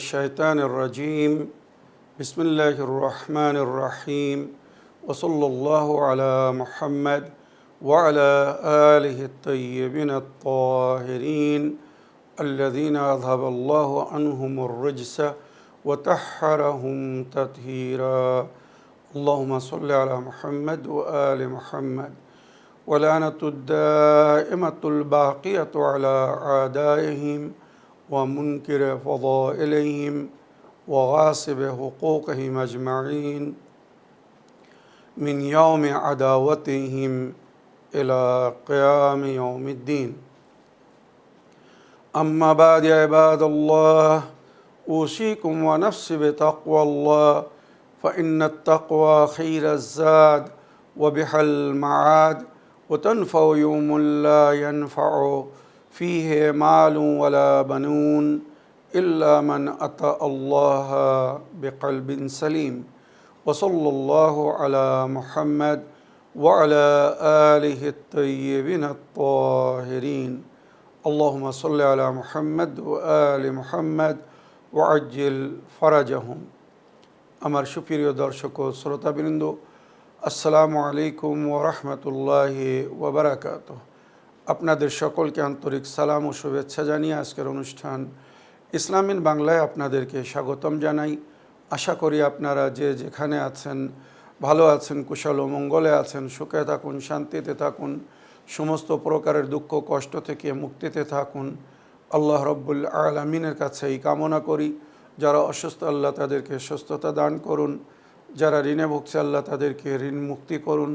الشيطان الرجيم بسم الله الرحمن الرحيم وصلى الله على محمد وعلى آله الطيبين الطاهرين الذين أذهب الله عنهم الرجس وطهرهم تطهيرا اللهم صل على محمد وآل محمد ولعنة الدائمة الباقية على أعدائهم ومنكر فضائلهم وغاصب حقوقهم أجمعين من يوم عداوتهم إلى قيام يوم الدين أما بعد يا عباد الله أوصيكم ونفسي بتقوى الله فإن التقوى خير الزاد وبها المعاد وتنفع يوم لا ينفع فيه مال ولا بنون إلا من أتى الله بقلب سليم وصلى الله على محمد وعلى آله الطيبين الطاهرين اللهم صل على محمد وآل محمد وعجل فرجهم আমার সুপ্রিয় দর্শক ও শ্রোতাবৃন্দ আসসালামু আলাইকুম ওয়া রাহমাতুল্লাহি ওয়া বারাকাতুহু আপনাদের সকলকে আন্তরিক সালাম ও শুভেচ্ছা জানিয়ে আজকের অনুষ্ঠান ইসলামিন বাংলায় আপনাদেরকে স্বাগতম জানাই। আশা করি আপনারা যে যেখানে আছেন ভালো আছেন, কুশল ও মঙ্গলে আছেন, সুখে থাকুন, শান্তিতে থাকুন, সমস্ত প্রকারের দুঃখ কষ্ট থেকে মুক্তিতে থাকুন। আল্লাহ রব্বুল আলামিনের কাছে এই কামনা করি। যারা অসুস্থ আল্লাহ তাদেরকে সুস্থতা দান করুন, যারা ঋণে ভুগছে আল্লাহ তাদেরকে ঋণ মুক্তি করুন।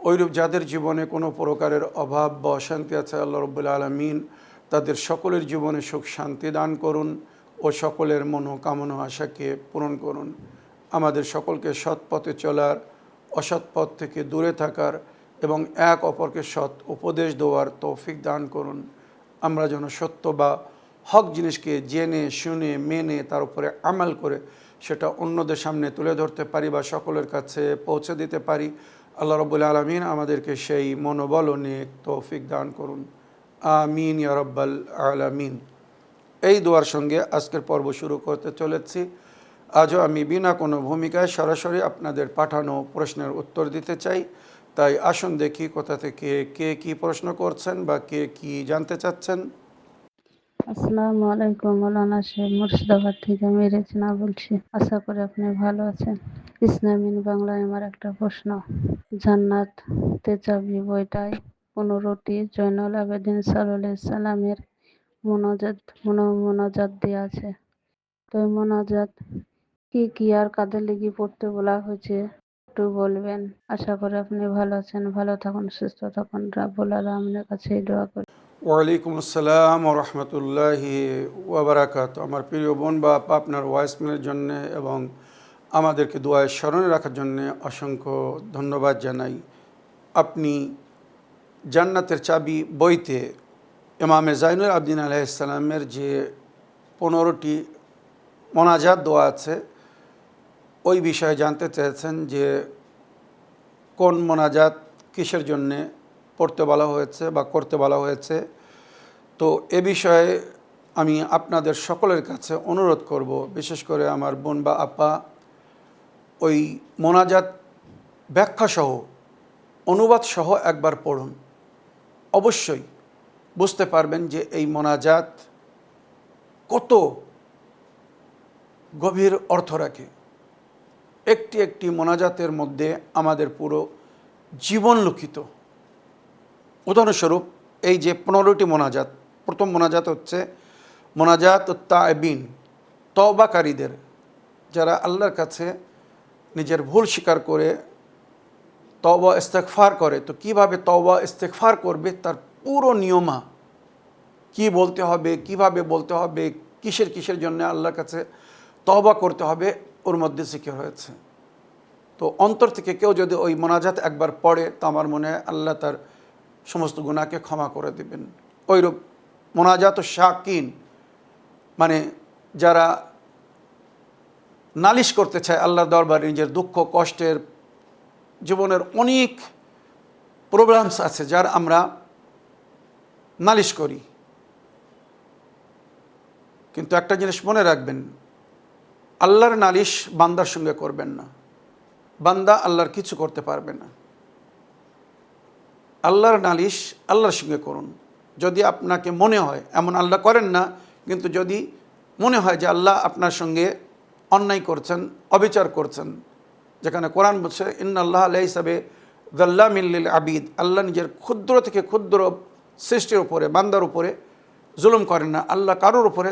ওইরূপ যাদের জীবনে কোনো প্রকারের অভাব বা অশান্তি আছে আল্লাহ রব্বুল আলামিন তাদের সকলের জীবনে সুখ শান্তি দান করুন ও সকলের মনোকামনা আশাকে পূরণ করুন। আমাদের সকলকে সৎ পথে চলার, অসৎ পথ থেকে দূরে থাকার এবং এক অপরকে সৎ উপদেশ দেওয়ার তৌফিক দান করুন। আমরা যেন সত্য বা হক জিনিসকে জেনে শুনে মেনে তার উপরে আমাল করে সেটা অন্যদের সামনে তুলে ধরতে পারি বা সকলের কাছে পৌঁছে দিতে পারি। আল্লাহ রব্বুল আলামিন আমাদেরকে সেই মনোবল ও নেক তৌফিক দান করুন। আমিন ইয়া রাব্বাল আলামিন। এই দোয়ার সঙ্গে আজকের পর্ব শুরু করতে চলেছি। আজও আমি বিনা কোনো ভূমিকায় সরাসরি আপনাদের পাঠানো প্রশ্নের উত্তর দিতে চাই। তাই আসুন দেখি কোথা থেকে কে কী প্রশ্ন করছেন বা কে কী জানতে চাচ্ছেন। আসসালামু আলাইকুম, মৌলানা সাহেব মুর্শিদাবাদ থেকে আমি রেচনা বলছি। আশা করি আপনি ভালো আছেন। ইসলামিন বাংলায় আমার একটা প্রশ্ন, জান্নাত তেজাবি বইটায় 15টি জয়নুল আবেদিন সাল্লাল্লাহু আলাইহি সাল্লামের মোনাজাত দেওয়া আছে। তো এই মোনাজাত কি আর কাদের লেগে পড়তে বলা হয়েছে একটু বলবেন। আশা করি আপনি ভালো আছেন, ভালো থাকুন, সুস্থ থাকুন। রাব্বুল আলামিনের কাছে দোয়া করি। ওয়ালাইকুম আসসালাম ওয়া রাহমাতুল্লাহি ওয়া বারাকাতুহু। আমার প্রিয় বোন বা আপা, আপনার ভয়েসমেলের জন্য এবং আমাদেরকে দোয়ায় স্মরণে রাখার জন্য অসংখ্য ধন্যবাদ জানাই। আপনি জান্নাতের চাবি বইতে ইমামে জাইনুল আবেদিন আলাইহিস সালামের যে 15টি মোনাজাত দোয়া আছে ওই বিষয়ে জানতে চেয়েছেন যে কোন মোনাজাত কিসের জন্যে পড়তে বলা হয়েছে বা করতে বলা হয়েছে। তো এ বিষয়ে আমি আপনাদের সকলের কাছে অনুরোধ করব, বিশেষ করে আমার বোন বা আপা, ওই মোনাজাত ব্যাখ্যাসহ অনুবাদসহ একবার পড়ুন। অবশ্যই বুঝতে পারবেন যে এই মোনাজাত কত গভীর অর্থ রাখে। একটি একটি মোনাজাতের মধ্যে আমাদের পুরো জীবন লুকিত। উদাহরণস্বরূপ এই যে 15টি মোনাজাত, প্রথম মোনাজাত হচ্ছে মোনাজাত তাইবিন, তওবাকারীদের, যারা আল্লাহর কাছে নিজের ভুল স্বীকার করে তওবা ইস্তেগফার করে। তো কিভাবে তওবা ইস্তেগফার করবে তার পুরো নিয়মা, কি বলতে হবে, কিভাবে বলতে হবে, কিসের কিসের জন্য আল্লাহর কাছে তওবা করতে হবে, ওর মধ্যে জিকির হয়েছে। তো অন্তর থেকে কেউ যদি ওই মোনাজাত একবার পড়ে তো আমার মনে হয় আল্লাহ তার সমস্ত গুনাহকে ক্ষমা করে দেবেন। ওইরূপ মোনাজাত শাকিন, মানে যারা নালিশ করতে চায় আল্লাহর দরবারে নিজের দুঃখ কষ্টের, জীবনের অনেক প্রবলেমস আছে যার আমরা নালিশ করি। কিন্তু একটা জিনিস মনে রাখবেন, আল্লাহর নালিশ বান্দার সঙ্গে করবেন না, বান্দা আল্লাহর কিছু করতে পারবে না। আল্লাহর নালিশ আল্লাহর সঙ্গে করুন। যদি আপনাকে মনে হয়, এমন আল্লাহ করেন না, কিন্তু যদি মনে হয় যে আল্লাহ আপনার সঙ্গে অন্যায় করছেন, অবিচার করছেন, যেখানে কোরআন বলছে ইন্নাল্লাহ লাইসা বিযাল্লামিন লিল আবিদ, আল্লাহ নিজের ক্ষুদ্র থেকে ক্ষুদ্র সৃষ্টির উপরে, বান্দার উপরে জুলুম করেন না। আল্লাহ কারোর উপরে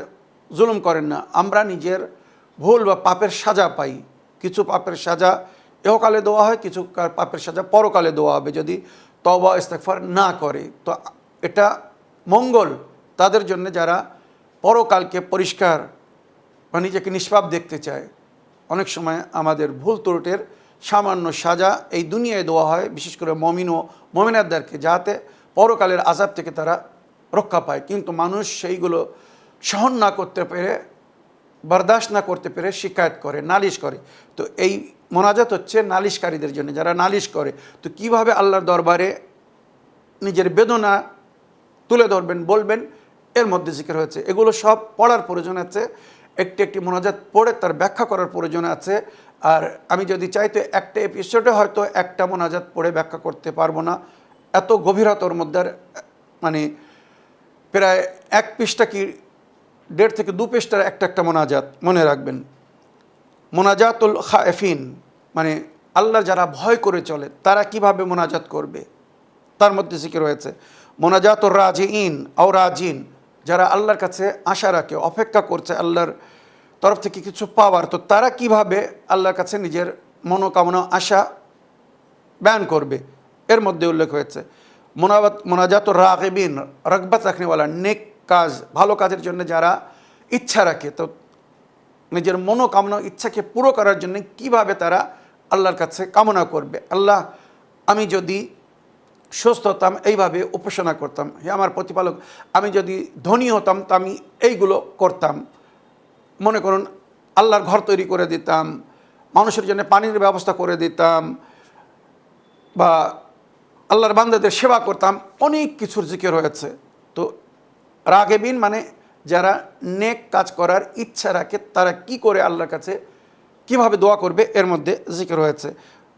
জুলুম করেন না। আমরা নিজের ভুল বা পাপের সাজা পাই। কিছু পাপের সাজা ইহকালে দেওয়া হয়, কিছু পাপের সাজা পরকালে দেওয়া হবে যদি তওবা ইস্তেগফার না করে। তো এটা মঙ্গল তাদের জন্য যারা পরকালকে পরিষ্কার বা নিজেকে নিষ্পাপ দেখতে চায়। অনেক সময় আমাদের ভুল ত্রুটির সামান্য সাজা এই দুনিয়ায় দেওয়া হয়, বিশেষ করে মমিন ও মমিনাতদেরকে, যাতে পরকালের আযাব থেকে তারা রক্ষা পায়। কিন্তু মানুষ সেইগুলো সহন না করতে পেরে, বরদাস্ত না করতে পেরে শিকায়ত করে, নালিশ করে। তো এই মোনাজাত হচ্ছে নালিশকারীদের জন্য, যারা নালিশ করে। তো কিভাবে আল্লাহর দরবারে নিজের বেদনা তুলে ধরবেন, বলবেন, এর মধ্যে জিকির হয়েছে। এগুলো সব পড়ার প্রয়োজন আছে, একটি একটি মোনাজাত পড়ে তার ব্যাখ্যা করার প্রয়োজন আছে। আর আমি যদি চাইতে একটা এপিসোডে হয়তো একটা মোনাজাত পড়ে ব্যাখ্যা করতে পারবো না, এত গভীরতার মধ্যে। মানে প্রায় 1 পৃষ্ঠা কি 1.5 থেকে 2 পৃষ্ঠার একটা মোনাজাত। মনে রাখবেন, মোনাজাতুল খায়েফিন মানে আল্লাহ যারা ভয় করে চলে তারা কিভাবে মোনাজাত করবে, তার মধ্যে জিকির রয়েছে। মোনাজাতুর রাজিইন আও রাজিন, যারা আল্লাহর কাছে আশা রাখে, অপেক্ষা করছে আল্লাহর তরফ থেকে কিছু পাওয়ার, তো তারা কিভাবে আল্লাহর কাছে নিজের মনোকামনা আশা বয়ান করবে, এর মধ্যে উল্লেখ হয়েছে। মোনাজাতুর রাগিবিন, রগবত রাখনেওয়ালা, নেক কাজ, ভালো কাজের জন্য যারা ইচ্ছা রাখে, তো নিজের মনোকামনা ইচ্ছাকে পুরো করার জন্য কিভাবে তারা আল্লাহর কাছে কামনা করবে। আল্লাহ, আমি যদি সুস্থ হতাম এইভাবে উপাসনা করতাম, হে আমার প্রতিপালক, আমি যদি ধনী হতাম তো আমি এইগুলো করতাম। মনে করুন আল্লাহর ঘর তৈরি করে দিতাম, মানুষের জন্য পানির ব্যবস্থা করে দিতাম, বা আল্লাহর বান্দাদের সেবা করতাম। অনেক কিছুর জিকির হয়েছে। তো রাগেবিন মানে যারা নেক কাজ করার ইচ্ছা রাখে তারা কি করে আল্লাহর কাছে কিভাবে দোয়া করবে, এর মধ্যে জিকির হয়েছে।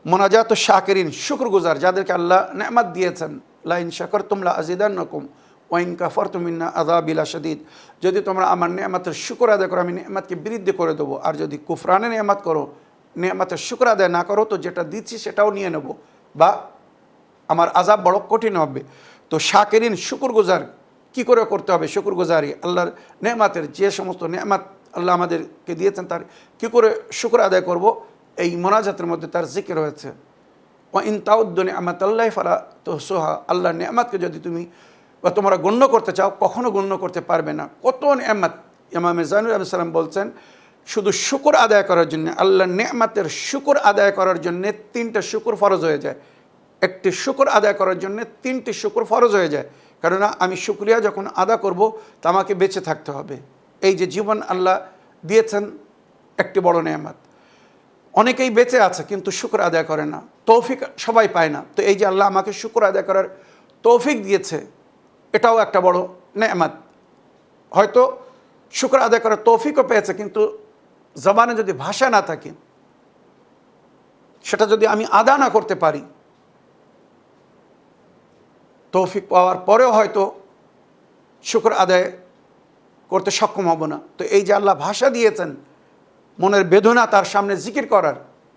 মোনাজাত শাকিরিন, শুকরগুজার, যাদেরকে আল্লাহ নেয়ামত দিয়েছেন, লা ইন শাকারতুম লা আযিদান্নাকুম ওয়া ইন কাফারতুম ইন্না আযাবি লাশাদীদ, যদি তোমরা আমার নেয়ামতের শুকর আদায় করো আমি নেয়ামতকে বৃদ্ধি করে দেবো, আর যদি কুফরানে নেয়ামত করো, নেয়ামতের শুকর আদায় না করো, তো যেটা দিচ্ছি সেটাও নিয়ে নেব, বা আমার আযাব বড় কঠিন হবে। তো শাকিরিন, শুকরগুজার কি করে করতে হবে, শুকরগুজারি আল্লাহর নেয়ামতের, যে সমস্ত নেয়ামত আল্লাহ আমাদেরকে দিয়েছেন তার কি করে শুকর আদায় করব, এই মোনাজাতের মধ্যে তার জিকির হয়েছে। ওয়া ইন তাউদ্দু নি'মাতাল্লাহি ফালা তুহসুহা, আল্লাহর নেয়ামতকে যদি তুমি বা তোমরা গণ্য করতে চাও কখনো গণ্য করতে পারবে না। কত নেয়ামত! ইমাম জাইনুল আবদিন সালাম বলছেন, শুধু শুকর আদায় করার জন্য, আল্লাহর নেয়ামতের শুকর আদায় করার জন্য 3টা শুকর ফরজ হয়ে যায়। একটি শুকর আদায় করার জন্য 3টি শুকর ফরজ হয়ে যায়। কেননা আমি শুকরিয়া যখন আদা করব তা আমাকে বেঁচে থাকতে হবে। এই যে জীবন আল্লাহ দিয়েছেন একটি বড় নেয়ামত। অনেকেই বেঁচে আছে কিন্তু শুকর আদায় করে না, তৌফিক সবাই পায় না। তো এই যে আল্লাহ আমাকে শুকর আদায় করার তৌফিক দিয়েছে, এটাও একটা বড় নেয়ামত। হয়তো শুকর আদায় করার তৌফিকও পেয়েছে, কিন্তু জবানে যদি ভাষা না থাকে, সেটা যদি আমি আদা না করতে পারি, তৌফিক পাওয়ার পরেও হয়তো শুকর আদায় করতে সক্ষম হব না। তো এই যে আল্লাহ ভাষা দিয়েছেন মনের বেদনা তার সামনে জিকির করার,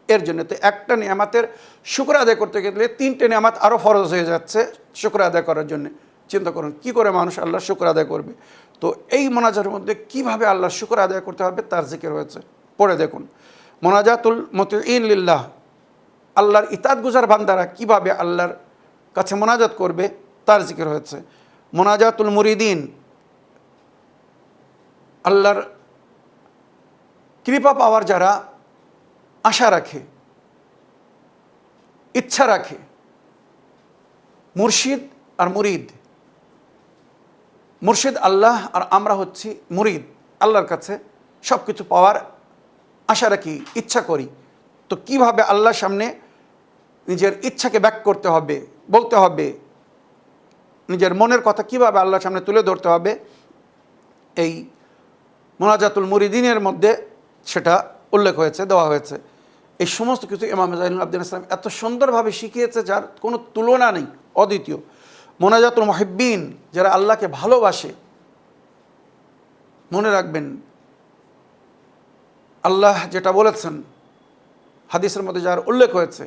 এর জন্য তো একটা নেয়ামতের শুকর আদায় করতে গেলে 3টে নেয়ামত আরও ফরজ হয়ে যাচ্ছে শুকর আদায় করার জন্য। চিন্তা করুন কি করে মানুষ আল্লাহর শুকর আদায় করবে। তো এই মোনাজাতের মধ্যে কিভাবে আল্লাহর শুকর আদায় করতে হবে তার জিকির হয়েছে, পড়ে দেখুন। মোনাজাতুল মুতিঈন লিল্লাহ, আল্লাহর ইতাতগুজার বান্দারা কিভাবে আল্লাহর কাছে মোনাজাত করবে তার জিকির হয়েছে। মোনাজাতুল মুরিদিন, আল্লাহর কৃপা পাওয়ার যারা আশা রাখে, ইচ্ছা রাখে, মুর্শিদ আর মুরিদ, মুর্শিদ আল্লাহ আর আমরা হচ্ছি মুরিদ, আল্লাহর কাছে সব কিছু পাওয়ার আশা রাখি, ইচ্ছা করি। তো কিভাবে আল্লাহর সামনে নিজের ইচ্ছাকে ব্যক্ত করতে হবে, বলতে হবে, নিজের মনের কথা কিভাবে আল্লাহর সামনে তুলে ধরতে হবে, এই মোনাজাতুল মুরিদিনের মধ্যে সেটা উল্লেখ হয়েছে, দেওয়া হয়েছে। এই সমস্ত কিছু ইমাম জাইনুল আবদিন ইসলাম এত সুন্দরভাবে শিখিয়েছে যার কোনো তুলনা নেই, অদ্বিতীয়। মোনাজাতুল মুহিব্বিন, যারা আল্লাহকে ভালোবাসে, মনে রাখবেন আল্লাহ যেটা বলেছেন হাদিসের মধ্যে যার উল্লেখ হয়েছে,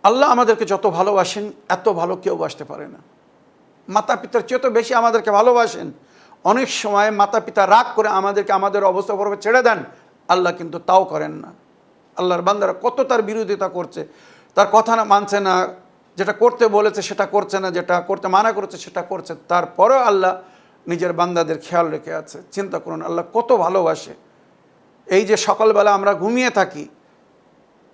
আল্লাহ আমাদেরকে যত ভালোবাসেন এত ভালো কেউ বাসতে পারে না। মাতা পিতার চেয়ে তো বেশি আমাদেরকে ভালোবাসেন। অনেক সময় মাতা পিতা রাগ করে আমাদেরকে আমাদের অবস্থা পর্বে ছেড়ে দেন, আল্লাহ কিন্তু তাও করেন না। আল্লাহর বান্দারা কত তার বিরোধিতা করছে, তার কথা না মানছে না, যেটা করতে বলেছে সেটা করছে না, যেটা করতে মানা করেছে সেটা করছে, তারপরেও আল্লাহ নিজের বান্দাদের খেয়াল রেখে আছে। চিন্তা করুন আল্লাহ কত ভালোবাসে। এই যে সকালবেলা আমরা ঘুমিয়ে থাকি,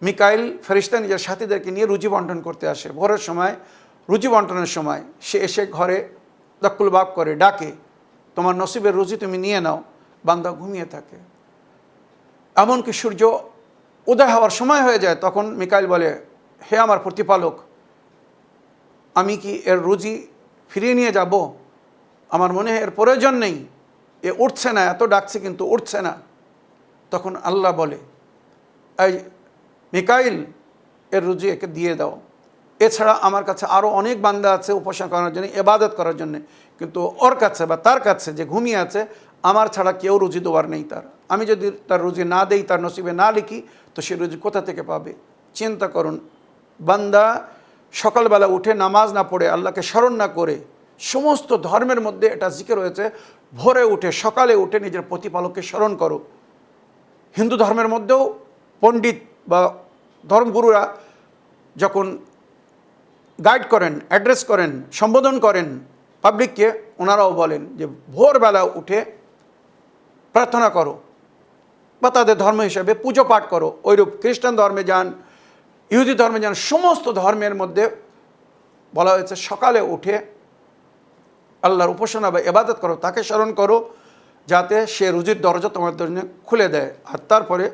মিকাইল ফেরেশতা নিজের সাথীদেরকে নিয়ে রুজি বন্টন করতে আসে। ভোরের সময় রুজি বন্টনের সময় সে এসে ঘরে দক্কুল বাক করে ডাকে, তোমার নসিবের রুজি তুমি নিয়ে নাও। বান্দা ঘুমিয়ে থাকে। এমনকি সূর্য উদয় হওয়ার সময় হয়ে যায়, তখন মিকাইল বলে, হে আমার প্রতিপালক, আমি কি এর রুজি ফিরিয়ে নিয়ে যাব? আমার মনে হয় এর প্রয়োজন নেই, এ উঠছে না, এত ডাকছে কিন্তু উঠছে না। তখন আল্লাহ বলে, এই মিকাইল, এর রুজি একে দিয়ে দাও। এছাড়া আমার কাছে আরও অনেক বান্দা আছে উপাসনা করার জন্য, ইবাদত করার জন্য, কিন্তু ওর কাছে বা তার কাছে যে ঘুমিয়ে আছে, আমার ছাড়া কেউ রুজি দেওয়ার নেই তার। আমি যদি তার রুজি না দেই, তার নসিবে না লিখি, তো সে রুজি কোথা থেকে পাবে? চিন্তা করুন, বান্দা সকালবেলা উঠে নামাজ না পড়ে, আল্লাহকে স্মরণ না করে, সমস্ত ধর্মের মধ্যে এটা জিকির হয়েছে, ভোরে উঠে সকালে উঠে নিজের প্রতিপালককে স্মরণ করো। হিন্দু ধর্মের মধ্যেও পণ্ডিত বা ধর্মগুরুরা যখন গাইড করেন, অ্যাড্রেস করেন, সম্বোধন করেন পাবলিককে, ওনারাও বলেন যে ভোরবেলা উঠে প্রার্থনা করো বা তাদের ধর্ম হিসেবে পুজো পাঠ করো। ওইরূপ খ্রিস্টান ধর্মে যান, ইহুদি ধর্মে যান, সমস্ত ধর্মের মধ্যে বলা হয়েছে সকালে উঠে আল্লাহর উপাসনা বা ইবাদত করো, তাকে স্মরণ করো, যাতে সে রুজির দরজা তোমার জন্য খুলে দেয়। আর তারপরে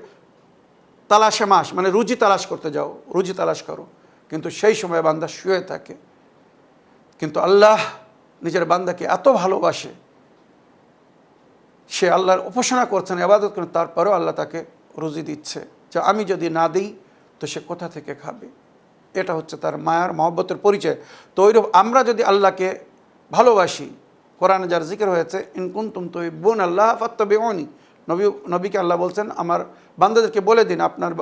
তালাশে মাস, মানে রুজি তালাশ করতে যাও, রুজি তালাশ করো। কিন্তু সেই সময় বান্দা শুয়ে থাকে। কিন্তু আল্লাহ নিজের বান্দাকে এত ভালোবাসে, সে আল্লাহর উপাসনা করছেন, ইবাদত করেন, তারপরেও আল্লাহ তাকে রুজি দিচ্ছে। যে আমি যদি না দিই তো সে কোথা থেকে খাবে? এটা হচ্ছে তার মায়ার মহব্বতের পরিচয়। তো ওইরূপ আমরা যদি আল্লাহকে ভালোবাসি, কোরআনে যার জিকির হয়েছে, ইন কুনতুম তুহিব্বুন আল্লাহ ফাত্তাবিউনি, নবীকে আল্লাহ বলছেন, আমার বান্দাদেরকে বলে দিন, আপনার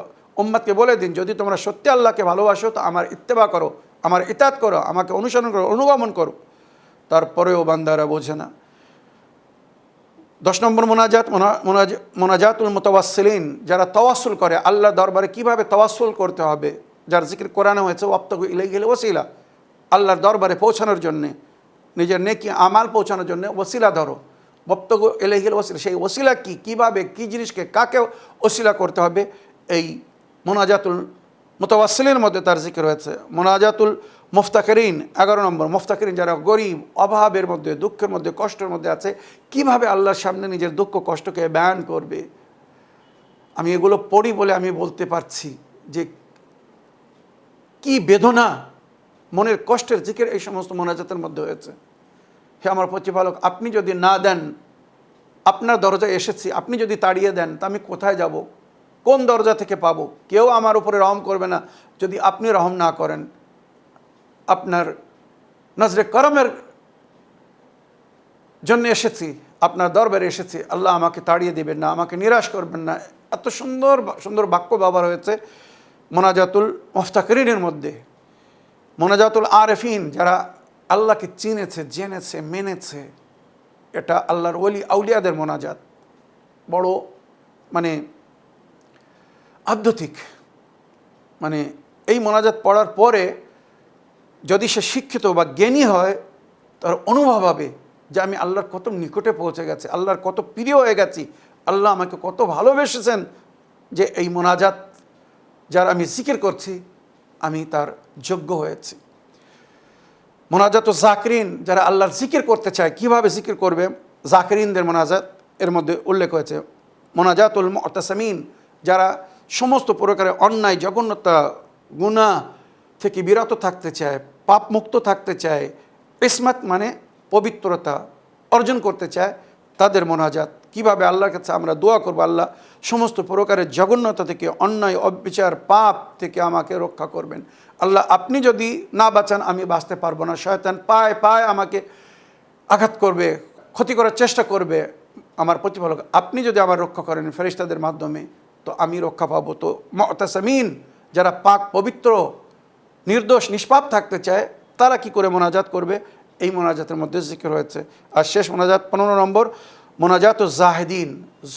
উম্মতকে বলে দিন, যদি তোমরা সত্যি আল্লাহকে ভালোবাসো তো আমার ইত্তেবা করো, আমার ইতাত করো, আমাকে অনুসরণ করো, অনুগমন করো। তারপরেও বান্দারা বোঝে না। 10 নম্বর মোনাজাতুল মুতাওয়াসসিলিন, যারা তাওয়াসুল করে, আল্লাহ দরবারে কিভাবে তাওয়াসুল করতে হবে, যার জিকির কোরআনে হয়েছে, ওয়াবতাগু ইলাইহিল ওয়াসিলা, আল্লাহর দরবারে পৌঁছানোর জন্যে, নিজের নেকি আমাল পৌঁছানোর জন্য ওসিলা ধরো। ওয়াবতাগু ইলাইহিল ওয়াসিলা, সেই ওসিলা কি, কীভাবে, কী জিনিসকে, কাকে ওসিলা করতে হবে, এই মোনাজাতুল মুতাওয়াসসিলিনের মধ্যে তার জিকির হয়েছে। মোনাজাতুল মুফতাকিরিন, 11 নম্বর, মুফতাকিরিন যারা গরিব, অভাবের মধ্যে, দুঃখের মধ্যে, কষ্টের মধ্যে আছে, কিভাবে আল্লাহর সামনে নিজের দুঃখ কষ্টকে বয়ান করবে। আমি এগুলো পড়ি বলে আমি বলতে পারছি যে কি বেদনা, মনের কষ্টের জিকির এই সমস্ত মোনাজাতের মধ্যে হয়েছে। হে আমার প্রতিপালক, আপনি যদি না দেন, আপনার দরজায় এসেছি, আপনি যদি তাড়িয়ে দেন, তা আমি কোথায় যাব? কোন দরজা থেকে পাবো? কেউ আমার উপরে রহম করবে না যদি আপনি রহম না করেন। আপনার নজরে করমের জন্য এসেছি, আপনার দরবারে এসেছি, আল্লাহ আমাকে তাড়িয়ে দিবেন না, আমাকে নিরাশ করবেন না। এত সুন্দর সুন্দর বাক্য ব্যবহার হয়েছে মোনাজাতুল মুফতাকিরিনের মধ্যে। মোনাজাতুল আরেফিন, যারা আল্লাহকে চিনেছে, জেনেছে, মেনেছে, এটা আল্লাহর ওলি আউলিয়াদের মোনাজাত, বড় মানে আধ্যাত্মিক। মানে এই মোনাজাত পড়ার পরে যদি সে শিক্ষিত বা জ্ঞানী হয়, তার অনুভব হবে যে আমি আল্লাহর কত নিকটে পৌঁছে গেছি, আল্লাহর কত প্রিয় হয়ে গেছি, আল্লাহ আমাকে কত ভালোবেসেছেন, যে এই মোনাজাত যার আমি জিকির করছি, আমি তার যোগ্য হয়েছি। মোনাজাতুল জাকিরিন, যারা আল্লাহর জিকির করতে চায়, কিভাবে জিকির করবে, জাকিরিনদের মোনাজাত এর মধ্যে উল্লেখ হয়েছে। মোনাজাতুল মুতাসামিন, যারা সমস্ত প্রকারের অন্যায়, জঘন্যতা, গুনাহ থেকে বিরত থাকতে চায়, পাপ মুক্ত থাকতে চায়, ইসমাত মানে পবিত্রতা অর্জন করতে চায়, তাদের মোনাজাত কিভাবে আল্লাহর কাছে আমরা দোয়া করব, আল্লাহ সমস্ত প্রকারের জঘন্যতা থেকে, অন্যায় অবিচার পাপ থেকে আমাকে রক্ষা করবেন। আল্লাহ আপনি যদি না বাঁচান আমি বাঁচতে পারবো না। শয়তান পায়ে পায়ে আমাকে আঘাত করবে, ক্ষতি করার চেষ্টা করবে। আমার প্রতিপালক আপনি যদি আমার রক্ষা করেন ফেরেশতাদের মাধ্যমে, তো আমি রক্ষা পাবো। তো মুতাসামিন, যারা পাক পবিত্র নির্দোষ নিষ্পাপ থাকতে চায়, তারা কি করে মোনাজাত করবে? এই মোনাজাতের মধ্যে জিকির হয়েছে। আর শেষ মোনাজাত 15 নম্বর, মোনাজাত জাহিদিন,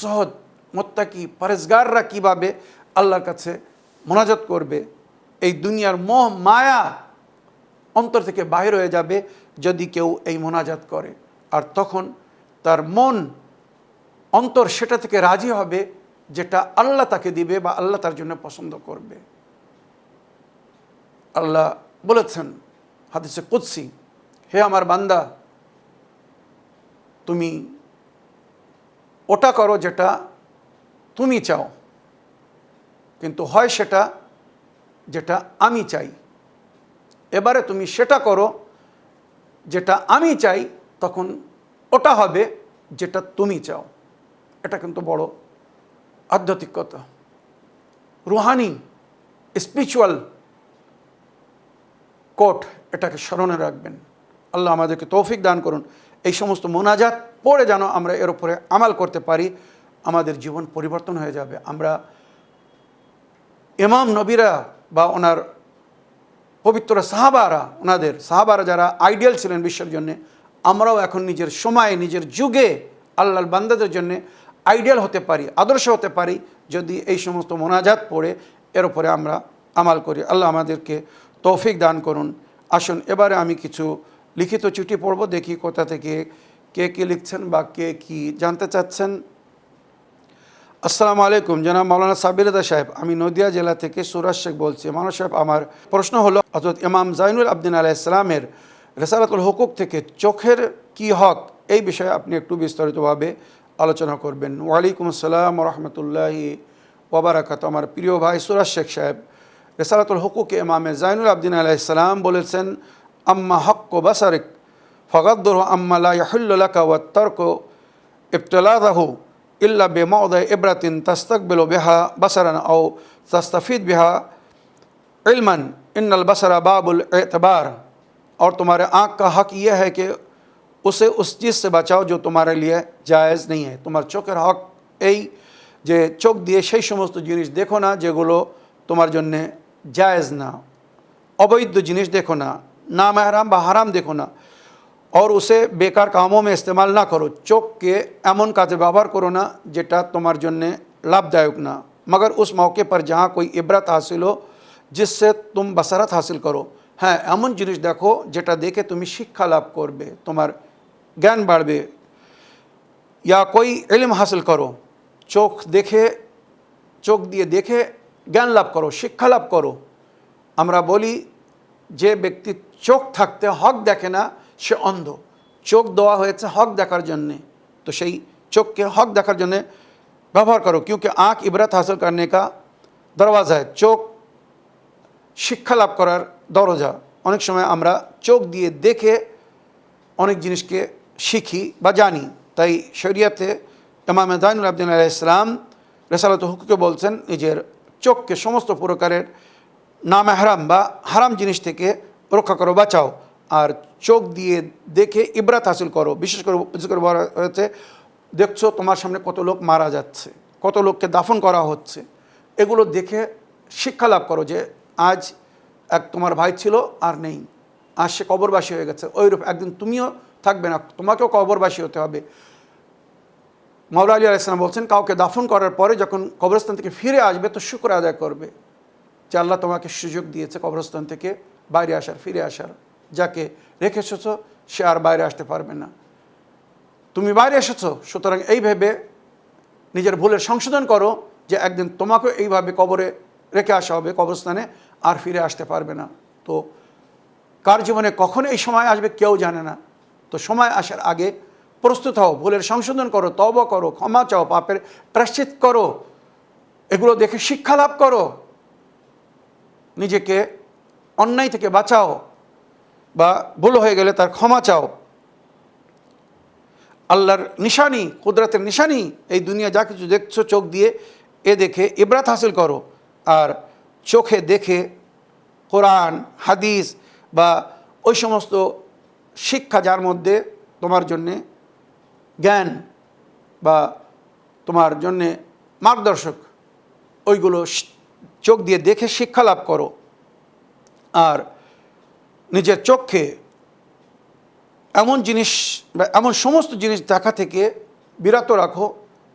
জহদ মুত্তাকি পরেজগাররা কীভাবে আল্লাহর কাছে মোনাজাত করবে। এই দুনিয়ার মোহ মায়া অন্তর থেকে বাহির হয়ে যাবে যদি কেউ এই মোনাজাত করে। আর তখন তার মন অন্তর সেটা থেকে রাজি হবে যেটা আল্লাহ তাকে দিবে বা আল্লাহ তার জন্য পছন্দ করবে। আল্লাহ বলেছেন হাদিসে কুদসি, হে আমার বান্দা, তুমি ওটা করো যেটা তুমি চাও, কিন্তু হয় সেটা যেটা আমি চাই। এবারে তুমি সেটা করো যেটা আমি চাই, তখন ওটা হবে যেটা তুমি চাও। এটা কিন্তু বড় আধ্যাত্মিক কথা, রুহানি স্পিরিচুয়াল কোট, এটাকে স্মরণে রাখবেন। আল্লাহ আমাদেরকে তৌফিক দান করুন। এই সমস্ত মোনাজাত পড়ে যেন আমরা এর উপরে আমাল করতে পারি, আমাদের জীবন পরিবর্তন হয়ে যাবে। আমরা ইমাম নবীরা বা ওনার পবিত্র সাহাবারা যারা আইডিয়াল ছিলেন বিশ্বের জন্যে, আমরাও এখন নিজের সময়ে নিজের যুগে আল্লাহর বান্দাদের জন্যে আইডিয়াল হতে পারি, আদর্শ হতে পারি, যদি এই সমস্ত মোনাজাত পড়ে এর উপরে আমরা আমাল করি। আল্লাহ আমাদেরকে তৌফিক দান করুন। আসুন এবারে আমি কিছু লিখিত চিঠি পড়ব, দেখি কোথা থেকে কে কী লিখছেন বা কে কী জানতে চাচ্ছেন। আসসালামু আলাইকুম, জনাব মাওলানা সাব্বির রেজা সাহেব, আমি নদিয়া জেলা থেকে সুরাজ শেখ বলছি। মাওলানা সাহেব, আমার প্রশ্ন হলো, হযরত ইমাম জাইনুল আবদিন আলাইহিস সালামের রিসালাতুল হুকুক থেকে চোখের কি হক, এই বিষয়ে আপনি একটু বিস্তারিতভাবে আলোচনা করবেন। ওয়ালাইকুম আসসালাম ওয়া রাহমাতুল্লাহি ওয়া বারাকাতুহু। আমার প্রিয় ভাই সুরাজ শেখ সাহেব, রিসালাতুল হুকুকে ইমামে জাইনুল আবদিন আলাইহিস সালাম বলেছেন, আম্মা হক্কু বাসারিক ফাগাদ্দুরহু আম্মা লা ইয়াহিল্লু লাকা ওয়াত তারকু ইবতিলাদাহু ইল্লা বেমাউদাই ইবরাতিন তাস্তাকবিলু বিহা বাসারান আও তাস্তাফিদ বিহা इल्मन इन्नल बसरा बाबुल एतबार। और तुम्हारे आँख का हक यह है कि उसे उस चीज़ से बचाओ जो तुम्हारे लिए जायज़ नहीं है। तुम्हार चोखेर हक এই যে চোখ দিয়ে সেই সমস্ত জিনিস দেখো না যেগুলো তোমার জন্যে জায়েজ না, অবৈধ জিনিস দেখো না, নামেহরাম বা হারাম देखो ना, और उसे बेकार कामों में इस्तेमाल ना करो। चोख के एमन काजे व्यवहार करो ना जेटा तुम्हार जन्ने लाभदायक ना, मगर उस मौके पर जहाँ कोई इबरत हासिल हो जिससे तुम बसरत हासिल करो। हाँ, एमन जिनिस देखो जेटा देखे तुम्हें शिक्षा लाभ करबे, तुम्हार ज्ञान बाढ़बे, या कोई इल्म हासिल करो। चोख देखे, चोख दिए देखे ज्ञान लाभ करो, शिक्षा लाभ करो। আমরা বলি যে ব্যক্তি চোখ থাকতে হক দেখে না সে অন্ধ। চোখ দেওয়া হয়েছে হক দেখার জন্যে, তো সেই চোখকে হক দেখার জন্যে ব্যবহার করো, क्योंकि आँख इबरत हासिल करने का दरवाज़ा है। চোখ শিক্ষা লাভ করার দরজা। অনেক সময় আমরা চোখ দিয়ে দেখে অনেক জিনিসকে শিখি বা জানি। তাই শরিয়াতে ইমাম জাইনুল আবদিন আলাইহিস সালাম রিসালাতুল হুকুকে বলছেন নিজের চোখকে সমস্ত প্রকারের নামেহরাম বা হারাম জিনিস থেকে রক্ষা করো, বাঁচাও। আর চোখ দিয়ে দেখে ইবরাত হাসিল করো। বিশেষ করে বলা হয়েছে, দেখছো তোমার সামনে কত লোক মারা যাচ্ছে, কত লোককে দাফন করা হচ্ছে, এগুলো দেখে শিক্ষা লাভ করো যে আজ এক তোমার ভাই ছিল আর নেই, আজ সে কবরবাসী হয়ে গেছে, ওইরূপ একদিন তুমিও থাকবে না, তোমাকেও কবরবাসী হতে হবে। মাওলা আলী আলাইহিস সালাম বলছেন, কাউকে দাফন করার পরে যখন কবরস্থান থেকে ফিরে আসবে তো শুকর আদায় করবে যে আল্লাহ তোমাকে সুযোগ দিয়েছে কবরস্থান থেকে বাইরে আসার, ফিরে আসার। যাকে রেখে এসেছো সে আর বাইরে আসতে পারবে না, তুমি বাইরে এসেছো, সুতরাং এই ভেবে নিজের ভুলের সংশোধন করো যে একদিন তোমাকেও এইভাবে কবরে রেখে আসা হবে, কবরস্থানে, আর ফিরে আসতে পারবে না। তো কার জীবনে কখন এই সময় আসবে কেউ জানে না। তো সময় আসার আগে প্রস্তুত হও, ভুলের সংশোধন করো, তওবা করো, ক্ষমা চাও, পাপের প্রায়শ্চিত করো, এগুলো দেখে শিক্ষা লাভ করো, নিজেকে অন্যায় থেকে বাঁচাও বা ভুল হয়ে গেলে তার ক্ষমা চাও। আল্লাহর নিশানি, কুদরতের নিশানি, এই দুনিয়া যা কিছু দেখছো চোখ দিয়ে, এ দেখে ইবরাত হাসিল করো। আর চোখে দেখে কোরআন হাদিস বা ওই সমস্ত শিক্ষা যার মধ্যে তোমার জন্যে জ্ঞান বা তোমার জন্যে মার্গদর্শক, ওইগুলো চোখ দিয়ে দেখে শিক্ষা লাভ করো। আর নিজের চোখে এমন জিনিস বা এমন সমস্ত জিনিস দেখা থেকে বিরত রাখো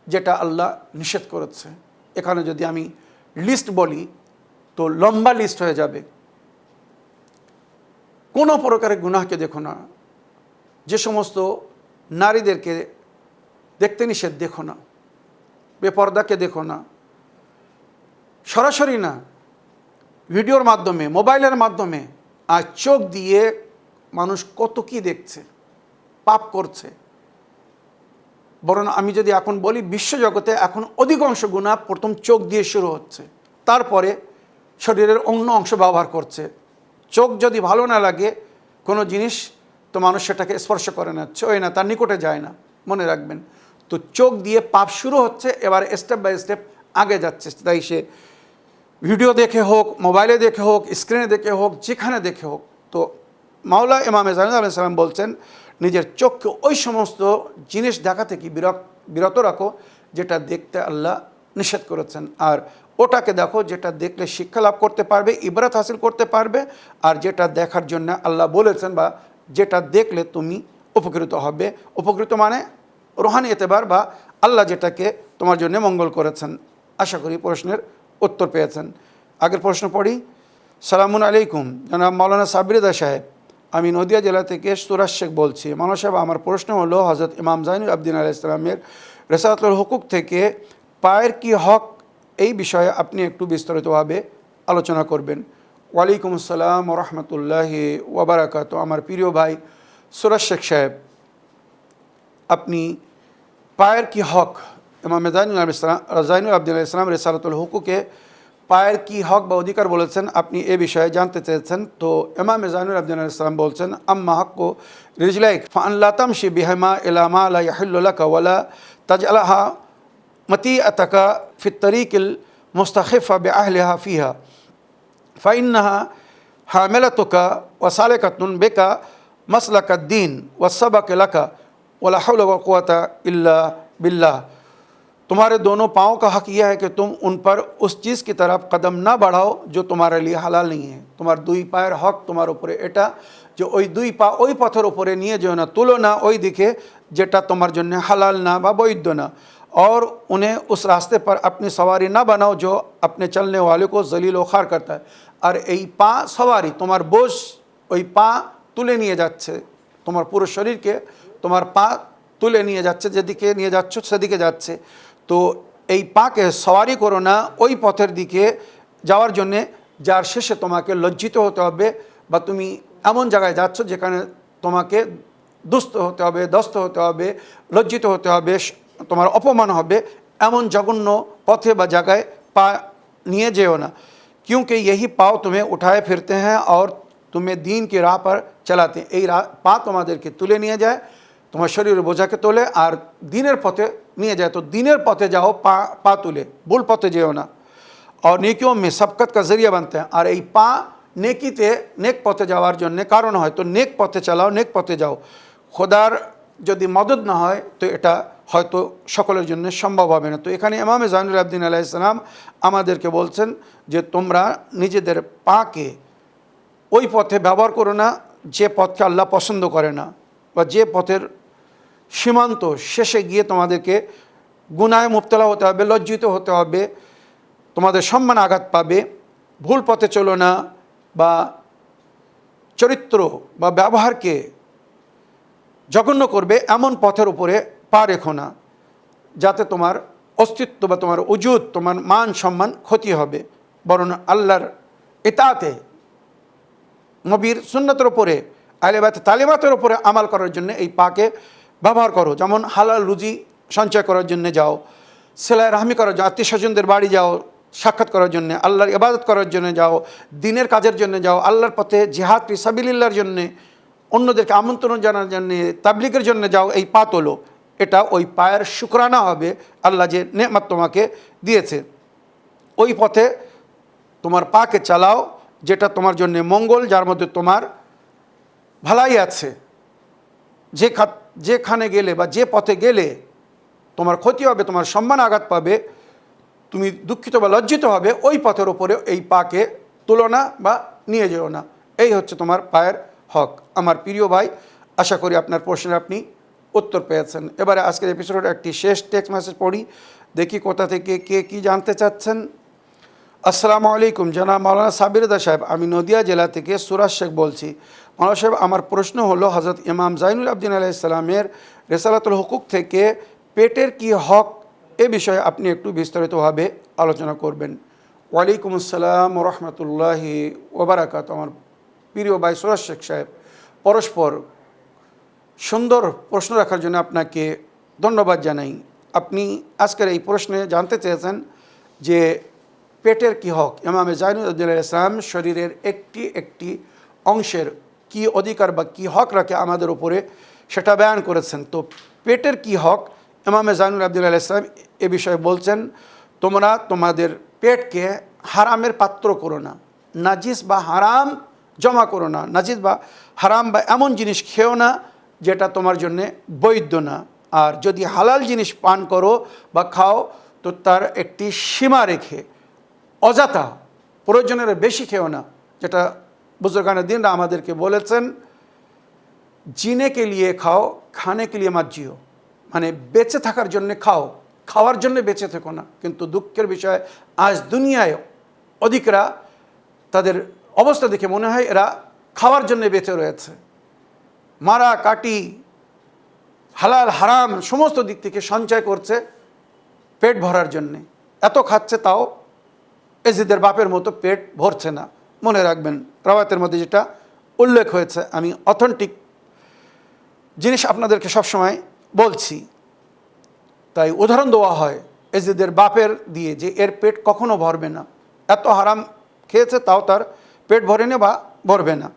যেটা আল্লাহ নিষেধ করেছে। এখানে যদি আমি লিস্ট বলি তো লম্বা লিস্ট হয়ে যাবে। কোনো প্রকারের গুনাহকে দেখো না, যে সমস্ত নারীদেরকে দেখতে নিষেধ দেখো না, বেপর্দাকে দেখো না, সরাসরি না, ভিডিওর মাধ্যমে, মোবাইলের মাধ্যমে। আর চোখ দিয়ে মানুষ কত কি দেখছে, পাপ করছে। বরং আমি যদি এখন বলি, বিশ্বজগতে এখন অধিকাংশ গুনাহ প্রথম চোখ দিয়ে শুরু হচ্ছে, তারপরে শরীরের অন্য অংশ ব্যবহার করছে। চোখ যদি ভালো না লাগে কোনো জিনিস, তো মানুষ সেটাকে স্পর্শ করে না, ছোঁয় না, তার নিকটে যায় না। মনে রাখবেন, তো চোখ দিয়ে পাপ শুরু হচ্ছে, এবার স্টেপ বাই স্টেপ আগে যাচ্ছে। তাই সে ভিডিও দেখে হোক, মোবাইলে দেখে হোক, স্ক্রিনে দেখে হোক, যেখানে দেখে হোক। তো মাওলা ইমামে জালাল আলাইহিস সালাম বলছেন, নিজের চোখকে ওই সমস্ত জিনিস দেখা থেকে বিরত রাখো যেটা দেখতে আল্লাহ নিষেধ করেছেন। আর ওটাকে দেখো যেটা দেখলে শিক্ষা লাভ করতে পারবে, ইবরাত হাসিল করতে পারবে। আর যেটা দেখার জন্য আল্লাহ বলেছেন বা যেটা দেখলে তুমি উপকৃত হবে, উপকৃত মানে রুহানি এতেবার বা আল্লাহ যেটাকে তোমার জন্য মঙ্গল করেছেন। আশা করি প্রশ্নের উত্তর পেয়েছেন। আগের প্রশ্ন পড়ি। সালামুন আলাইকুম, জনাব মাওলানা সাবরিদা সাহেব, আমি নদিয়া জেলা থেকে সুরাজ শেখ বলছি। মাওলানা সাহেব, আমার প্রশ্ন হলো, হজরত ইমাম জাইনুল আবদিন আলাইহিস সালামের রিসালাতুল হুকুক থেকে পায়ের কি হক, এই বিষয়ে আপনি একটু বিস্তারিতভাবে আলোচনা করবেন। ওয়ালাইকুম আসসালাম ওয়া রাহমাতুল্লাহি ওয়া বারাকাতুহু। আমার প্রিয় ভাই সুরাজ শেখ সাহেব, আপনি পায়ের কি হক, ইমাম জাইনুল আবদিন আলাইহিস সালাম রিসালাতুল হুকুকে পায়ের কি হক বা অধিকার বলেছেন, আপনি এ বিষয়ে জানতে চেয়েছেন। তো ইমাম জাইনুল আবদিন আলাইহিস সালাম বলছেন, আম্মা হাক্কু রিজলাইক ফাআন লা তামশি বিহিমা ইলা মা লা ইয়াহিল্লু লাকা ওয়ালা তাজআলাহা মাতিআতাকা ফি আত-তারিকিল মুস্তাখিফা বিআহলিহা ফিহা ফাইন্নাহা হামিলাতুকা ওয়া সালিকাতুন বিকা মাসলাকাদ-দীন ওয়া সাবাক লাকা ওয়ালা হাওলা ওয়া কুওয়াতা ইল্লা बिल्लाह। तुम्हारे दोनों पाँव का हक यह है कि तुम उन पर उस चीज़ की तरफ कदम ना बढ़ाओ जो तुम्हारे लिए हलाल नहीं है। तुम्हार दुई पायर हक तुम्हार ऊपर एटा जो ओई दुई पा ओई पत्थर ऊपर निये जो ना तुलो ना ओई दिखे जेटा तुम्हार जन्य हलाल ना बा वैध ना, और उन्हें उस रास्ते पर अपनी सवारी ना बनाओ जो अपने चलने वाले को जलील व खार करता है। और এই পা সওয়ারি তোমার বোঝ ওই পা তুলে নিয়ে যাচ্ছে, তোমার পুরো শরীরকে তোমার পা তুলে নিয়ে যাচ্ছে, যেদিকে নিয়ে যাচ্ছ সেদিকে যাচ্ছে। তো এই পাকে সওয়ারি করো না ওই পথের দিকে যাওয়ার জন্যে যার শেষে তোমাকে লজ্জিত হতে হবে, বা তুমি এমন জায়গায় যাচ্ছ যেখানে তোমাকে দুস্থ হতে হবে, দস্ত হতে হবে, লজ্জিত হতে হবে, তোমার অপমান হবে, এমন জঘন্য পথে বা জায়গায় পা নিয়ে যেও না। क्योंकि यही पाँव तुम्हें उठाए फिरते हैं और तुम्हें दीन की राह पर चलाते हैं। এই পা তোমাদেরকে তুলে নিয়ে যায়, তোমার শরীরের বোঝাকে তোলে আর দিনের পথে নিয়ে যায়। তো দিনের পথে যাও পা তুলে, ভুল পথে যেও না। और नेकियों में सबकत का जरिया बनते हैं। আর এই পা নেকিতে, নেক পথে যাওয়ার জন্য কারণ হয়। তো নেক পথে চালাও, নেক পথে যাও। খোদার যদি মদদ না হয় তো এটা হয়তো সকলের জন্য সম্ভব হবে না। তো এখানে ইমাম জাইনুল আবদিন আলাইহিস সালাম আমাদেরকে বলছেন যে তোমরা নিজেদের পাকে ওই পথে ব্যবহার করো না যে পথকে আল্লাহ পছন্দ করে না, বা যে পথের সীমান্ত শেষে গিয়ে তোমাদেরকে গুনাহে মুবতলা হতে হবে, লজ্জিত হতে হবে, তোমাদের সম্মান আঘাত পাবে। ভুল পথে চলো না, বা চরিত্র বা ব্যবহারকে জঘন্য করবে এমন পথের উপরে পা রেখো না, যাতে তোমার অস্তিত্ব বা তোমার উজুদ, তোমার মান সম্মান ক্ষতি হবে। বরং আল্লাহর ইতাআতে, নবীর সুন্নতের উপরে, আহলে বাইতের তালিমাতের উপরে আমাল করার জন্য এই পাকে ব্যবহার করো। যেমন হালাল রুজি সঞ্চয় করার জন্য যাও, সেলাই রাহমি করার জন্য, আত্মীয় স্বজনদের বাড়ি যাও সাক্ষাৎ করার জন্য, আল্লাহর ইবাদত করার জন্য যাও, দিনের কাজের জন্য যাও, আল্লাহর পথে জিহাদ ফি সাবিলিল্লাহর জন্য, অন্যদেরকে আমন্ত্রণ জানার জন্য, তাবলীগের জন্য যাও। এই পা তোলো, এটা ওই পায়ের শুকরানা হবে আল্লাহ যে নেয়ামত তোমাকে দিয়েছে। ওই পথে তোমার পাকে চালাও যেটা তোমার জন্য মঙ্গল, যার মধ্যে তোমার ভালাই আছে। যেখানে গেলে বা যে পথে গেলে তোমার ক্ষতি হবে, তোমার সম্মান আঘাত পাবে, তুমি দুঃখিত বা লজ্জিত হবে, ওই পথের ওপরে এই পাকে তুলো না বা নিয়ে যেও না। এই হচ্ছে তোমার পায়ের হক। আমার প্রিয় ভাই, আশা করি আপনার প্রশ্নের আপনি উত্তর পেয়েছেন। এবারে আজকের এপিসোডের একটি শেষ টেক্সট মেসেজ পড়ি, দেখি কোথা থেকে কে কী জানতে চাচ্ছেন। আসসালামু আলাইকুম, জনাব মাওলানা সাবির রেজা সাহেব, আমি নদিয়া জেলা থেকে সুরাজ শেখ বলছি। মাওলানা সাহেব, আমার প্রশ্ন হলো, হজরত ইমাম জাইনুল আবদিন আলাইহিস সালামের রিসালাতুল হুকুক থেকে পেটের কি হক, এ বিষয়ে আপনি একটু বিস্তারিতভাবে আলোচনা করবেন। ওয়ালাইকুম আসসালাম রহমতুল্লাহি ওবারাকাত। আমার প্রিয় ভাই সুরাজ শেখ সাহেব, পরস্পর সুন্দর প্রশ্ন রাখার জন্য আপনাকে ধন্যবাদ জানাই। আপনি আজকের এই প্রশ্নে জানতে চেয়েছেন যে পেটের কি হক, ইমাম জাইনুল আবদিন আলাইহিস সালাম শরীরের একটি একটি অংশের কি অধিকার বা কি হক রাখে আমাদের উপরে, সেটা বয়ান করেছেন। তো পেটের কি হক, ইমাম জাইনুল আবদিন আলাইহিস সালাম এ বিষয়ে বলছেন, তোমরা তোমাদের পেটকে হারামের পাত্র করো না, নাজিস বা হারাম জমা করো না, নাজিস বা হারাম বা এমন জিনিস খেও না যেটা তোমার জন্যে বৈধ না। আর যদি হালাল জিনিস পান করো বা খাও তো তার একটি সীমা রেখে, অযথা প্রয়োজনের বেশি খেও না। যেটা বুজুর্গানে দিনরা আমাদেরকে বলেছেন, জিনে কে লিয়ে খাও, খানে কে লিয়ে মত জিও, মানে বেঁচে থাকার জন্যে খাও, খাওয়ার জন্য বেঁচে থেকো না। কিন্তু দুঃখের বিষয়, আজ দুনিয়ায় অধিকরা তাদের অবস্থা দেখে মনে হয় এরা খাওয়ার জন্য বেঁচে রয়েছে। মারা কাটি হালাল হারাম সমস্ত দিক থেকে সঞ্চয় করছে পেট ভরার জন্যে। এত খাচ্ছে তাও এজিদের বাপের মতো পেট ভরছে না। মনে রাখবেন, রাওয়াতের মধ্যে যেটা উল্লেখ হয়েছে, আমি অথেন্টিক জিনিস আপনাদেরকে সবসময় বলছি। তাই উদাহরণ দেওয়া হয় এজিদের বাপের দিয়ে যে এর পেট কখনো ভরবে না, এত হারাম খেয়েছে তাও তার পেট ভরেনি বা ভরবে না।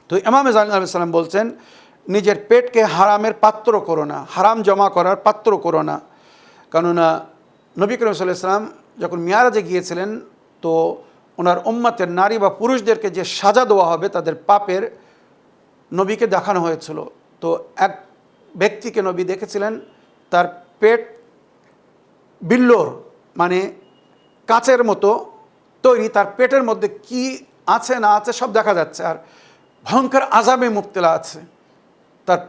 তো ইমাম জাইনুল আলাইহিস সালাম বলছেন, নিজের পেটকে হারামের পাত্র করো না, হারাম জমা করার পাত্র করো না। কেননা নবী করিম সাল্লাল্লাহু আলাইহি ওয়াসাল্লাম যখন মিয়ারাজে গিয়েছিলেন, তো ওনার উম্মতের নারী বা পুরুষদেরকে যে সাজা দেওয়া হবে তাদের পাপের, নবীকে দেখানো হয়েছিল। তো এক ব্যক্তিকে নবী দেখেছিলেন, তার পেট বিল্লোর মানে কাচের মতো তৈরি, তার পেটের মধ্যে কি আছে না আছে সব দেখা যাচ্ছে, আর ভয়ঙ্কর আযাবে মুবতলা আছে। তার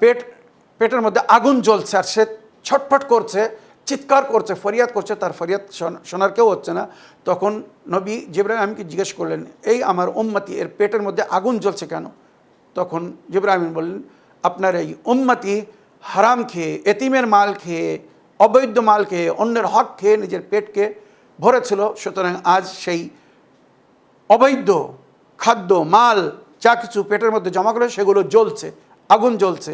পেটের মধ্যে আগুন জ্বলছে, আর সে ছটফট করছে, চিৎকার করছে, ফরিয়াদ করছে, তার ফরিয়াদ শোনার কেউ হচ্ছে না। তখন নবী জিবরাইল আমিনকে জিজ্ঞেস করলেন, এই আমার উম্মতি, এর পেটের মধ্যে আগুন জ্বলছে কেন? তখন জিবরাইল আমিন বললেন, আপনার এই উম্মতি হারাম খেয়ে, এতিমের মাল খেয়ে, অবৈধ মাল খেয়ে, অন্যের হক খেয়ে নিজের পেটকে ভরেছিল। সুতরাং আজ সেই অবৈধ খাদ্য মাল যা কিছু পেটের মধ্যে জমা করে সেগুলো জ্বলছে, আগুন জ্বলছে।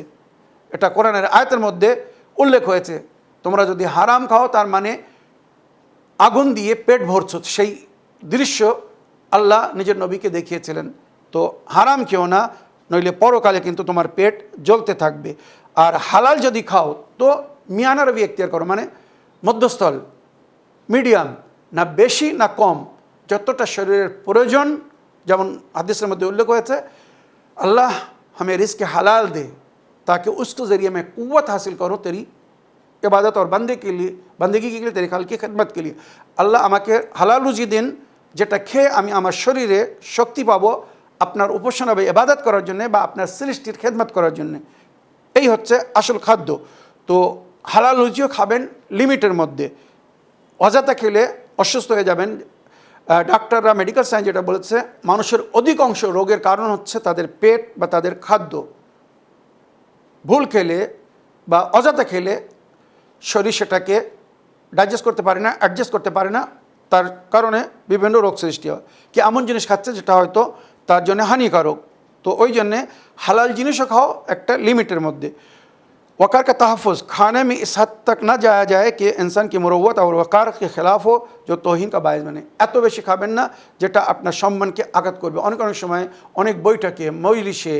এটা কোরআনের আয়াতের মধ্যে উল্লেখ হয়েছে, তোমরা যদি হারাম খাও তার মানে আগুন দিয়ে পেট ভরছো। সেই দৃশ্য আল্লাহ নিজের নবীকে দেখিয়েছিলেন। তো হারাম খেও না, নইলে পরকালে কিন্তু তোমার পেট জ্বলতে থাকবে। আর হালাল যদি খাও তো মিয়ানা রবি এখতিয়ার করো, মানে মধ্যস্থল, মিডিয়াম, না বেশি না কম, যতটা শরীরের প্রয়োজন। যেমन হাদিসের মধ্যে उल्लेख হয়েছে, अल्लाह हमें रिज़्क़ हलाल दे ताकि उसके ज़रिए मैं क़ुव्वत हासिल करूँ तेरी इबादत और बंदगी के लिए, तेरी खाल की खिदमत के लिए। আল্লাহ আমাকে হালাল রুজি দিন, যেটা খেয়ে আমি আমার শরীরে শক্তি পাবো আপনার উপাসনা বা ইবাদত করার জন্য বা আপনার সৃষ্টির খেদমত করার জন্য। এই হচ্ছে আসল খাদ্য। তো হালাল রুজিও খাবেন লিমিটের মধ্যে, অযথা খেলে অসুস্থ হয়ে যাবেন। ডাক্তাররা, মেডিকেল সায়েন্স যেটা বলেছে, মানুষের অধিকাংশ রোগের কারণ হচ্ছে তাদের পেট বা তাদের খাদ্য। ভুল খেলে বা অযথা খেলে শরীর সেটাকে ডাইজেস্ট করতে পারে না, অ্যাডজাস্ট করতে পারে না, তার কারণে বিভিন্ন রোগ সৃষ্টি হয়। কি এমন জিনিস খাচ্ছে যেটা হয়তো তার জন্য হানিকারক। তো ওই জন্যে হালাল জিনিসও খাও একটা লিমিটের মধ্যে। वक़ार का तहफ़्फ़ुज़, खाने में इस हद तक ना जाया जाए कि इंसान की मुरुव्वत और वक़ार के ख़िलाफ़ हो, जो तौहीन का बायस बने। এত বেশি খাবেন না যেটা আপনার সম্মানকে আঘাত করবে। অনেক সময় অনেক বৈঠকে, মজলিসে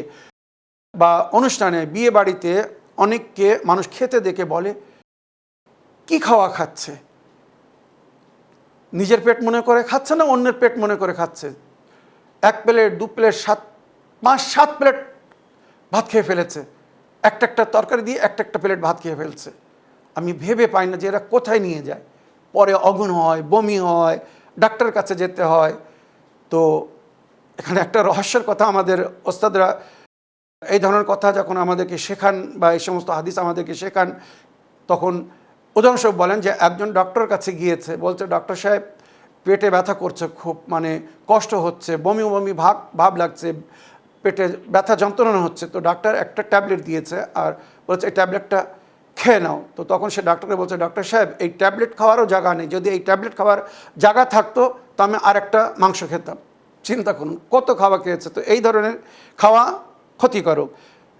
বা অনুষ্ঠানে, বিয়ে বাড়িতে অনেককে মানুষ খেতে দেখে বলে কি খাওয়া খাচ্ছে, নিজের পেট মনে করে খাচ্ছে না অন্যের পেট মনে করে খাচ্ছে। 1 প্লেট 2 প্লেট 5-7 প্লেট ভাত খেয়ে ফেলেছে, একটা তরকারি দিয়ে একটা প্লেট ভাত খেয়ে ফেলছে। আমি ভেবে পাই না যে এরা কোথায় নিয়ে যায়। পরে অগুণ হয়, বমি হয়, ডাক্তারের কাছে যেতে হয়। তো এখানে একটা রহস্যের কথা, আমাদের ওস্তাদরা এই ধরনের কথা যখন আমাদেরকে শেখান বা এই সমস্ত হাদিস আমাদেরকে শেখান, তখন উদাহরণস্বরূপ বলেন যে একজন ডক্টরের কাছে গিয়েছে, বলছে ডক্টর সাহেব পেটে ব্যথা করছে, খুব মানে কষ্ট হচ্ছে, বমি বমি ভাব লাগছে, পেটে ব্যথা যন্ত্রণা হচ্ছে। তো ডাক্তার একটা ট্যাবলেট দিয়েছে আর বলছে এই ট্যাবলেটটা খেয়ে নাও। তো তখন সে ডাক্তারকে বলছে ডক্টর সাহেব এই ট্যাবলেট খাওয়ারও জায়গা নেই, যদি এই ট্যাবলেট খাওয়ার জায়গা থাকতো তো আমি আরেকটা মাংস খেতাম। চিন্তা করুন কত খাওয়া খেয়েছে। তো এই ধরনের খাওয়া ক্ষতিকারক।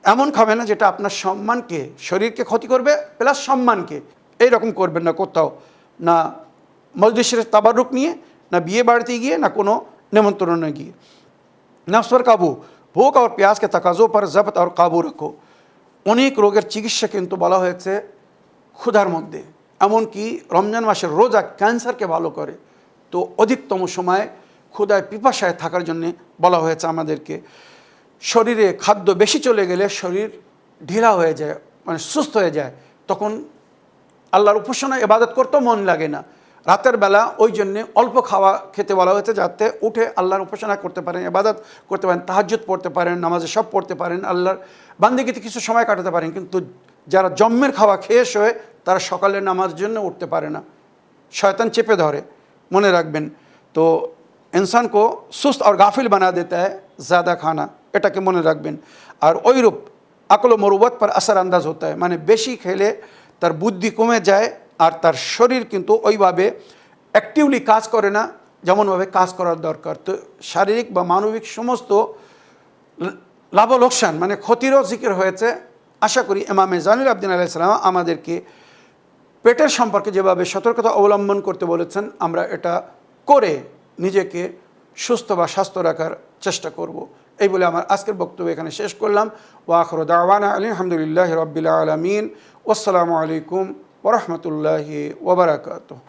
এমন খাবে না যেটা আপনার সম্মানকে, শরীরকে ক্ষতি করবে প্লাস সম্মানকে। এইরকম করবেন না কোথাও, না মজলিসের তাবারুক নিয়ে, না বিয়ে বাড়িতে গিয়ে, না কোনো নেমন্ত্রণে গিয়ে। नफ्स पर काबू, भूख और प्यास के तकाज़ों पर ज़ब्त और काबू रखो। অনেক রোগের চিকিৎসা কিন্তু বলা হয়েছে ক্ষুধার মধ্যে, এমনকি রমজান মাসের রোজা ক্যান্সারকে ভালো করে। তো অধিকতম সময় ক্ষুধায় পিপাসায় থাকার জন্যে বলা হয়েছে আমাদেরকে। শরীরে খাদ্য বেশি চলে গেলে শরীর ঢিলা হয়ে যায়, মানে সুস্থ হয়ে যায়, তখন আল্লাহর উপাসনা ইবাদত করতেও মন লাগে না। রাতের বেলা ওই জন্যে অল্প খাওয়া খেতে বলা হয়েছে, যাতে উঠে আল্লাহর উপাসনা করতে পারেন, ইবাদত করতে পারেন, তাহাজ্জুদ পড়তে পারেন, নামাজে সব পড়তে পারেন, আল্লাহর বান্দিগিতে কিছু সময় কাটাতে পারেন। কিন্তু যারা জম্মের খাওয়া খেয়ে শোয় তারা সকালের নামাজের জন্য উঠতে পারে না, শয়তান চেপে ধরে, মনে রাখবেন। তো इंसान को सुस्त और गाफिल बना देता है ज़्यादा खाना, এটাকে মনে রাখবেন। আর ওইরূপ আকল ও মরুবত पर असर अंदाज होता है, মানে বেশি খেলে তার বুদ্ধি কমে যায় আর তার শরীর কিন্তু ওইভাবে অ্যাক্টিভলি কাজ করে না যেমনভাবে কাজ করার দরকার। তো শারীরিক বা মানবিক সমস্ত লাভ লোকসান মানে ক্ষতিরও জিকির হয়েছে। আশা করি ইমামে জাইনুল আবদিন আলাইহিস সালাম আমাদেরকে পেটের সম্পর্কে যেভাবে সতর্কতা অবলম্বন করতে বলেছেন, আমরা এটা করে নিজেকে সুস্থ বা স্বাস্থ্য রাখার চেষ্টা করব। এই বলে আমার আজকের বক্তব্য এখানে শেষ করলাম। ওয়া আখিরু দাওয়ানা আলহামদুলিল্লাহি রাব্বিল আলামিন। আসসালামু আলাইকুম ওয়া রাহমাতুল্লাহি ওয়া বারাকাতুহু।